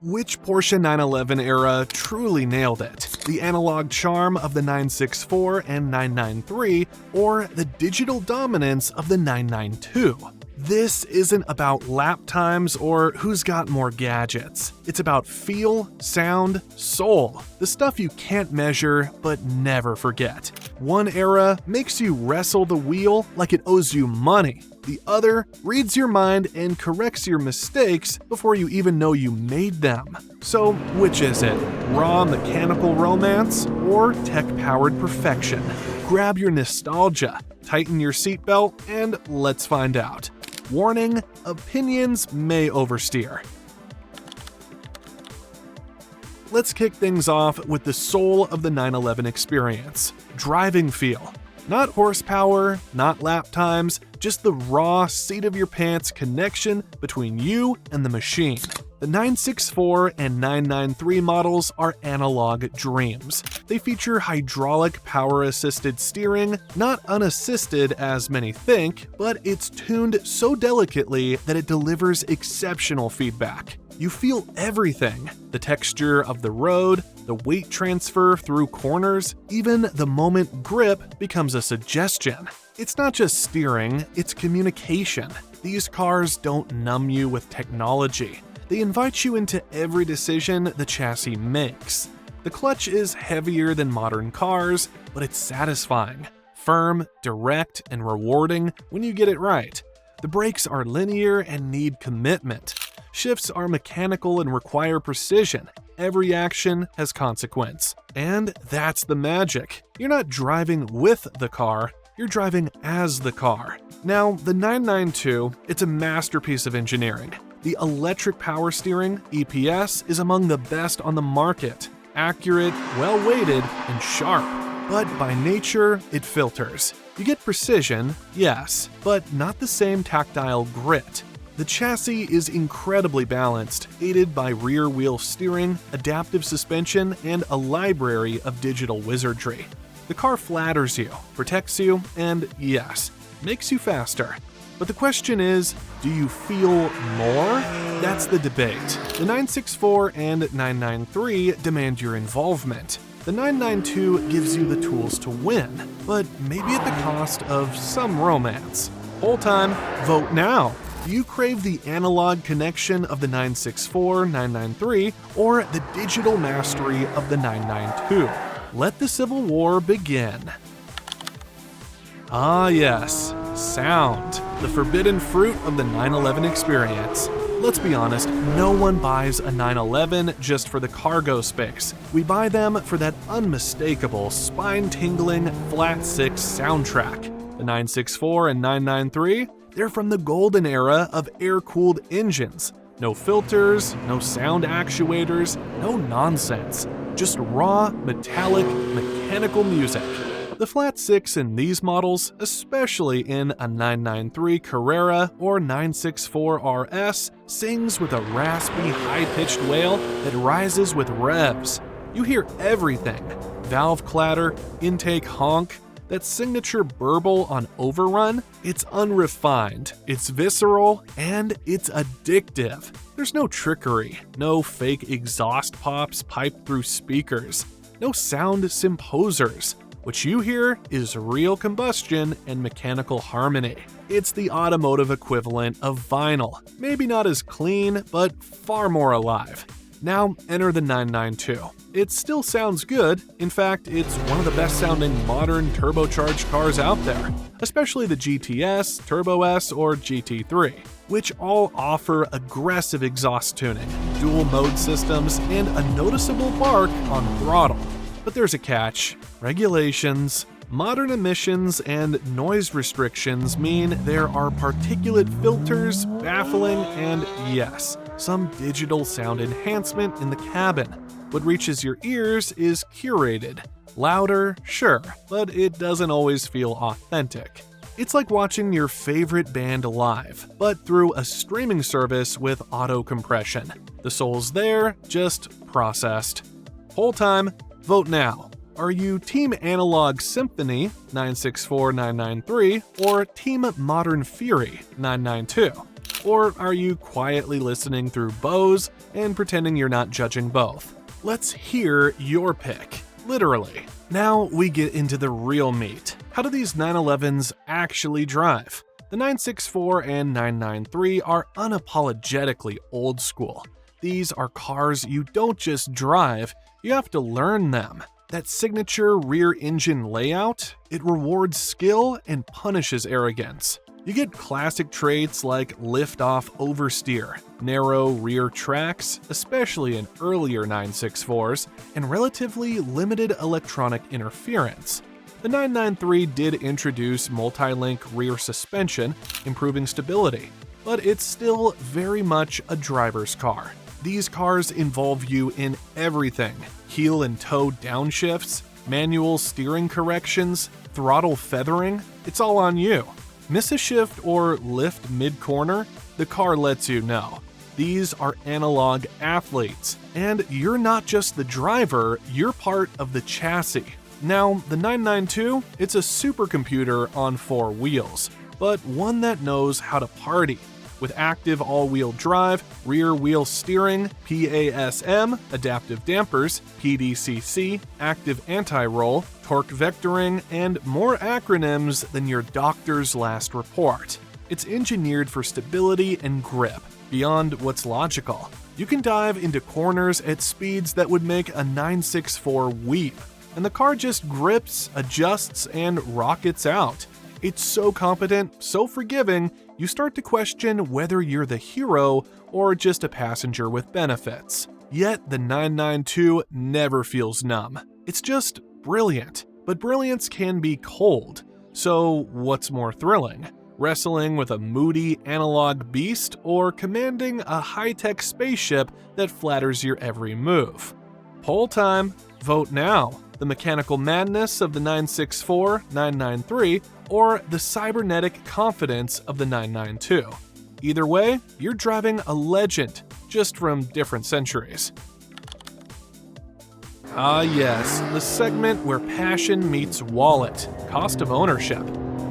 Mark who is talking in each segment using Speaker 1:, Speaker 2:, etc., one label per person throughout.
Speaker 1: Which Porsche 911 era truly nailed it? The analog charm of the 964 and 993, or the digital dominance of the 992? This isn't about lap times or who's got more gadgets. It's about feel, sound, soul, the stuff you can't measure but never forget. One era makes you wrestle the wheel like it owes you money. The other reads your mind and corrects your mistakes before you even know you made them. So, which is it? Raw mechanical romance or tech-powered perfection? Grab your nostalgia, tighten your seatbelt, and let's find out. Warning, opinions may oversteer. Let's kick things off with the soul of the 911 experience: driving feel. Not horsepower, not lap times, just the raw seat-of-your-pants connection between you and the machine. The 964 and 993 models are analog dreams. They feature hydraulic power-assisted steering, not unassisted as many think, but it's tuned so delicately that it delivers exceptional feedback. You feel everything: the texture of the road, the weight transfer through corners, even the moment grip becomes a suggestion. It's not just steering, it's communication. These cars don't numb you with technology. They invite you into every decision the chassis makes. The clutch is heavier than modern cars, but it's satisfying. Firm, direct, and rewarding when you get it right. The brakes are linear and need commitment. Shifts are mechanical and require precision. Every action has consequence. And that's the magic. You're not driving with the car, you're driving as the car. Now, the 992, it's a masterpiece of engineering. The electric power steering, EPS, is among the best on the market. Accurate, well-weighted, and sharp. But by nature, it filters. You get precision, yes, but not the same tactile grit. The chassis is incredibly balanced, aided by rear-wheel steering, adaptive suspension, and a library of digital wizardry. The car flatters you, protects you, and yes, makes you faster. But the question is, do you feel more? That's the debate. The 964 and 993 demand your involvement. The 992 gives you the tools to win, but maybe at the cost of some romance. Whole time, vote now. Do you crave the analog connection of the 964, 993, or the digital mastery of the 992? Let the Civil War begin. Ah yes, sound, the forbidden fruit of the 911 experience. Let's be honest, no one buys a 911 just for the cargo space. We buy them for that unmistakable, spine-tingling, flat-six soundtrack. The 964 and 993? They're from the golden era of air-cooled engines. No filters, no sound actuators, no nonsense. Just raw, metallic, mechanical music. The flat six in these models, especially in a 993 Carrera or 964 RS, sings with a raspy, high-pitched wail that rises with revs. You hear everything: valve clatter, intake honk, that signature burble on overrun. It's unrefined, it's visceral, and it's addictive. There's no trickery, no fake exhaust pops piped through speakers, no sound symposers. What you hear is real combustion and mechanical harmony. It's the automotive equivalent of vinyl. Maybe not as clean, but far more alive. Now enter the 992. It still sounds good. In fact, it's one of the best sounding modern turbocharged cars out there, especially the GTS, Turbo S, or GT3, which all offer aggressive exhaust tuning, dual mode systems, and a noticeable bark on throttle. But there's a catch: regulations. Modern emissions and noise restrictions mean there are particulate filters, baffling, and yes, some digital sound enhancement in the cabin. What reaches your ears is curated. Louder, sure, but it doesn't always feel authentic. It's like watching your favorite band live, but through a streaming service with auto compression. The soul's there, just processed. Whole time, vote now. Are you Team Analog Symphony 964-993 or Team Modern Fury 992? Or are you quietly listening through Bose and pretending you're not judging both? Let's hear your pick, literally. Now we get into the real meat. How do these 911s actually drive? The 964 and 993 are unapologetically old school. These are cars you don't just drive, you have to learn them. That signature rear engine layout, it rewards skill and punishes arrogance. You get classic traits like lift-off oversteer, narrow rear tracks, especially in earlier 964s, and relatively limited electronic interference. The 993 did introduce multi-link rear suspension, improving stability, but it's still very much a driver's car. These cars involve you in everything: heel and toe downshifts, manual steering corrections, throttle feathering, it's all on you. Miss a shift or lift mid-corner, the car lets you know. These are analog athletes, and you're not just the driver, you're part of the chassis. Now, the 992, it's a supercomputer on 4 wheels, but one that knows how to party. With active all-wheel drive, rear wheel steering, PASM, adaptive dampers, PDCC, active anti-roll, torque vectoring, and more acronyms than your doctor's last report. It's engineered for stability and grip, beyond what's logical. You can dive into corners at speeds that would make a 964 weep, and the car just grips, adjusts, and rockets out. It's so competent, so forgiving, you start to question whether you're the hero or just a passenger with benefits. Yet the 992 never feels numb. It's just brilliant. But brilliance can be cold. So what's more thrilling? Wrestling with a moody analog beast or commanding a high-tech spaceship that flatters your every move? Poll time. Vote now. The mechanical madness of the 964, 993, or the cybernetic confidence of the 992. Either way, you're driving a legend, just from different centuries. Ah yes, the segment where passion meets wallet, cost of ownership.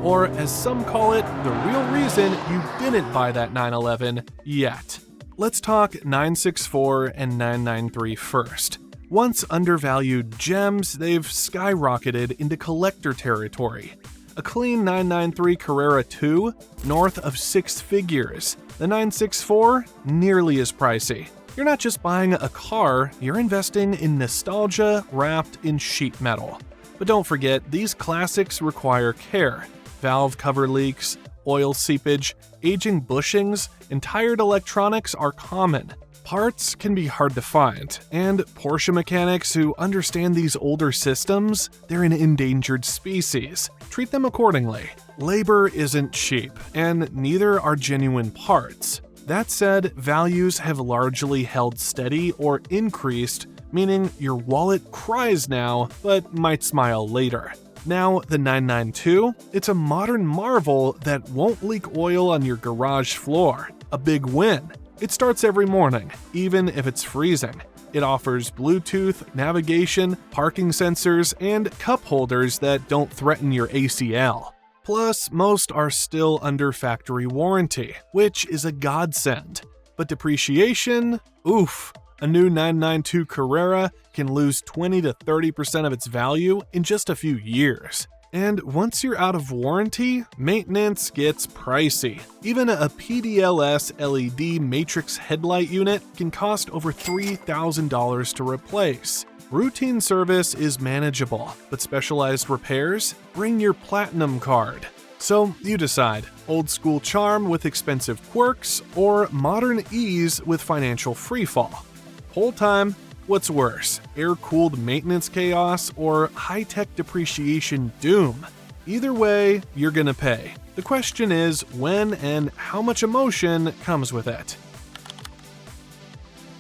Speaker 1: Or as some call it, the real reason you didn't buy that 911 yet. Let's talk 964 and 993 first. Once undervalued gems, they've skyrocketed into collector territory. A clean 993 Carrera 2, north of 6 figures. The 964, nearly as pricey. You're not just buying a car, you're investing in nostalgia wrapped in sheet metal. But don't forget, these classics require care. Valve cover leaks, oil seepage, aging bushings, and tired electronics are common. Parts can be hard to find, and Porsche mechanics who understand these older systems, they're an endangered species. Treat them accordingly. Labor isn't cheap, and neither are genuine parts. That said, values have largely held steady or increased, meaning your wallet cries now, but might smile later. Now, the 992, it's a modern marvel that won't leak oil on your garage floor. A big win. It starts every morning, even if it's freezing. It offers Bluetooth, navigation, parking sensors, and cup holders that don't threaten your ACL. Plus, most are still under factory warranty, which is a godsend. But depreciation? Oof. A new 992 Carrera can lose 20 to 30% of its value in just a few years. And once you're out of warranty, maintenance gets pricey. Even a PDLS LED matrix headlight unit can cost over $3,000 to replace. Routine service is manageable, but specialized repairs? Bring your platinum card. So you decide, old school charm with expensive quirks, or modern ease with financial freefall. Whole time, what's worse, air-cooled maintenance chaos or high-tech depreciation doom? Either way, you're gonna pay. The question is when and how much emotion comes with it.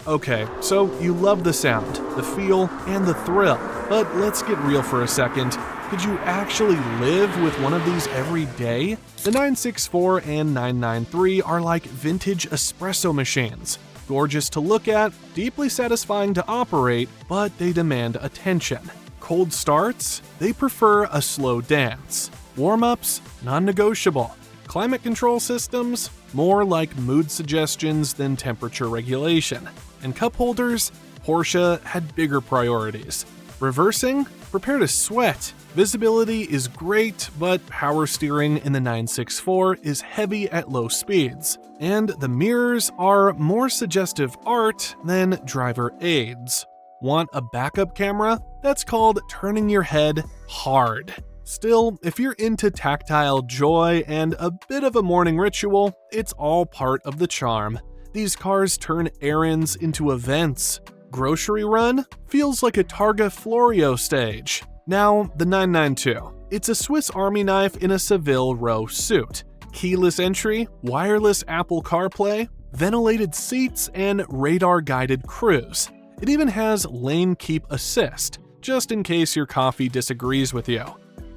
Speaker 1: Okay, so you love the sound, the feel, and the thrill, but let's get real for a second. Could you actually live with one of these every day? The 964 and 993 are like vintage espresso machines. Gorgeous to look at, deeply satisfying to operate, but they demand attention. Cold starts? They prefer a slow dance. Warm-ups? Non-negotiable. Climate control systems? More like mood suggestions than temperature regulation. And cup holders? Porsche had bigger priorities. Reversing? Prepare to sweat. Visibility is great, but power steering in the 964 is heavy at low speeds. And the mirrors are more suggestive art than driver aids. Want a backup camera? That's called turning your head hard. Still, if you're into tactile joy and a bit of a morning ritual, it's all part of the charm. These cars turn errands into events. Grocery run? Feels like a Targa Florio stage. Now, the 992. It's a Swiss Army knife in a Seville Row suit. Keyless entry, wireless Apple CarPlay, ventilated seats, and radar-guided cruise. It even has lane keep assist, just in case your coffee disagrees with you.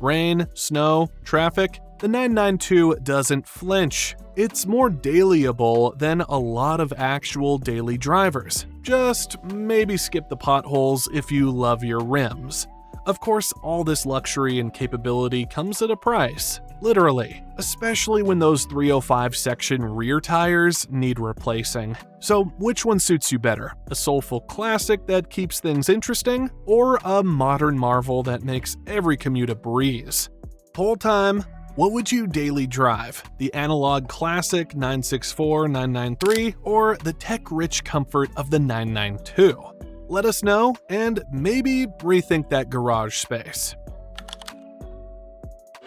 Speaker 1: Rain, snow, traffic, the 992 doesn't flinch. It's more dailyable than a lot of actual daily drivers. Just maybe skip the potholes if you love your rims. Of course, all this luxury and capability comes at a price. Literally, especially when those 305 section rear tires need replacing. So which one suits you better? A soulful classic that keeps things interesting, or a modern marvel that makes every commute a breeze? Poll time. What would you daily drive? The analog classic 964, 993, or the tech-rich comfort of the 992? Let us know, and maybe rethink that garage space.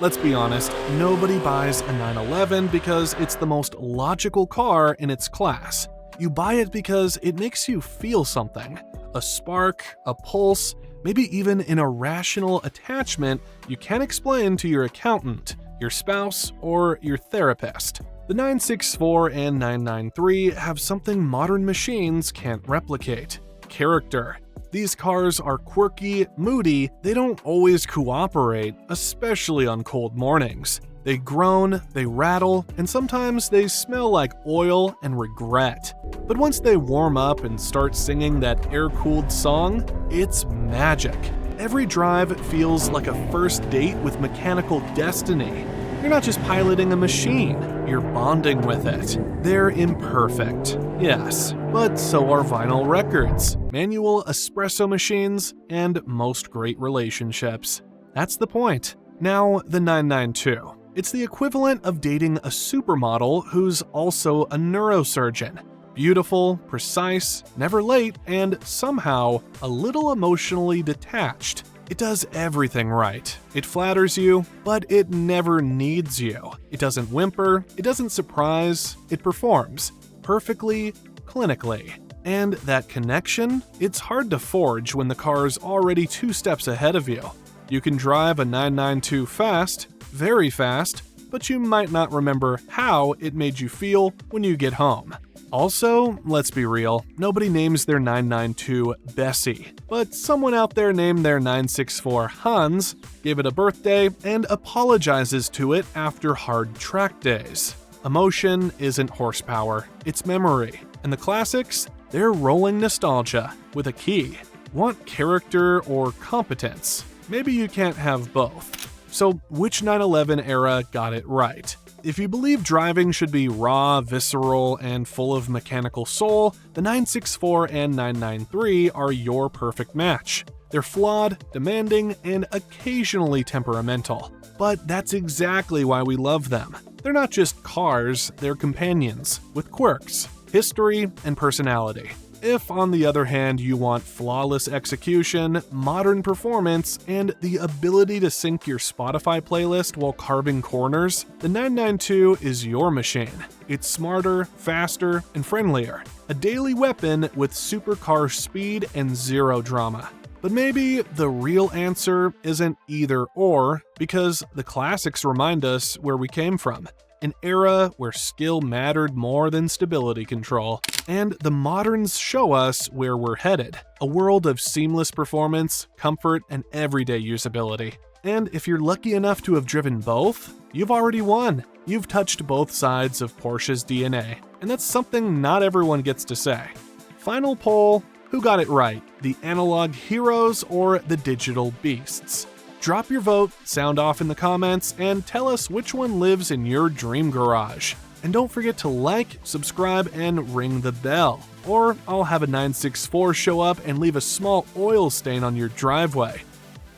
Speaker 1: Let's be honest, nobody buys a 911 because it's the most logical car in its class. You buy it because it makes you feel something. A spark, a pulse, maybe even an irrational attachment you can't explain to your accountant, your spouse, or your therapist. The 964 and 993 have something modern machines can't replicate: character. These cars are quirky, moody, they don't always cooperate, especially on cold mornings. They groan, they rattle, and sometimes they smell like oil and regret. But once they warm up and start singing that air-cooled song, it's magic. Every drive feels like a first date with mechanical destiny. You're not just piloting a machine, you're bonding with it. They're imperfect, yes, but so are vinyl records, manual espresso machines, and most great relationships. That's the point. Now, the 992. It's the equivalent of dating a supermodel who's also a neurosurgeon. Beautiful, precise, never late, and somehow a little emotionally detached. It does everything right. It flatters you, but it never needs you. It doesn't whimper, it doesn't surprise, it performs perfectly, clinically. And that connection? It's hard to forge when the car's already 2 steps ahead of you. You can drive a 992 fast, very fast, but you might not remember how it made you feel when you get home. Also, let's be real, nobody names their 992 Bessie, but someone out there named their 964 Hans, gave it a birthday, and apologizes to it after hard track days. Emotion isn't horsepower, it's memory. And the classics? They're rolling nostalgia with a key. Want character or competence? Maybe you can't have both. So which 911 era got it right? If you believe driving should be raw, visceral, and full of mechanical soul, the 964 and 993 are your perfect match. They're flawed, demanding, and occasionally temperamental. But that's exactly why we love them. They're not just cars, they're companions, with quirks, history, and personality. If, on the other hand, you want flawless execution, modern performance, and the ability to sync your Spotify playlist while carving corners, the 992 is your machine. It's smarter, faster, and friendlier. A daily weapon with supercar speed and zero drama. But maybe the real answer isn't either or, because the classics remind us where we came from. An era where skill mattered more than stability control. And the moderns show us where we're headed. A world of seamless performance, comfort, and everyday usability. And if you're lucky enough to have driven both, you've already won. You've touched both sides of Porsche's DNA. And that's something not everyone gets to say. Final poll, who got it right? The analog heroes or the digital beasts? Drop your vote, sound off in the comments, and tell us which one lives in your dream garage. And don't forget to like, subscribe, and ring the bell, or I'll have a 964 show up and leave a small oil stain on your driveway.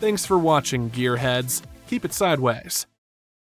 Speaker 1: Thanks for watching, gearheads. Keep it sideways.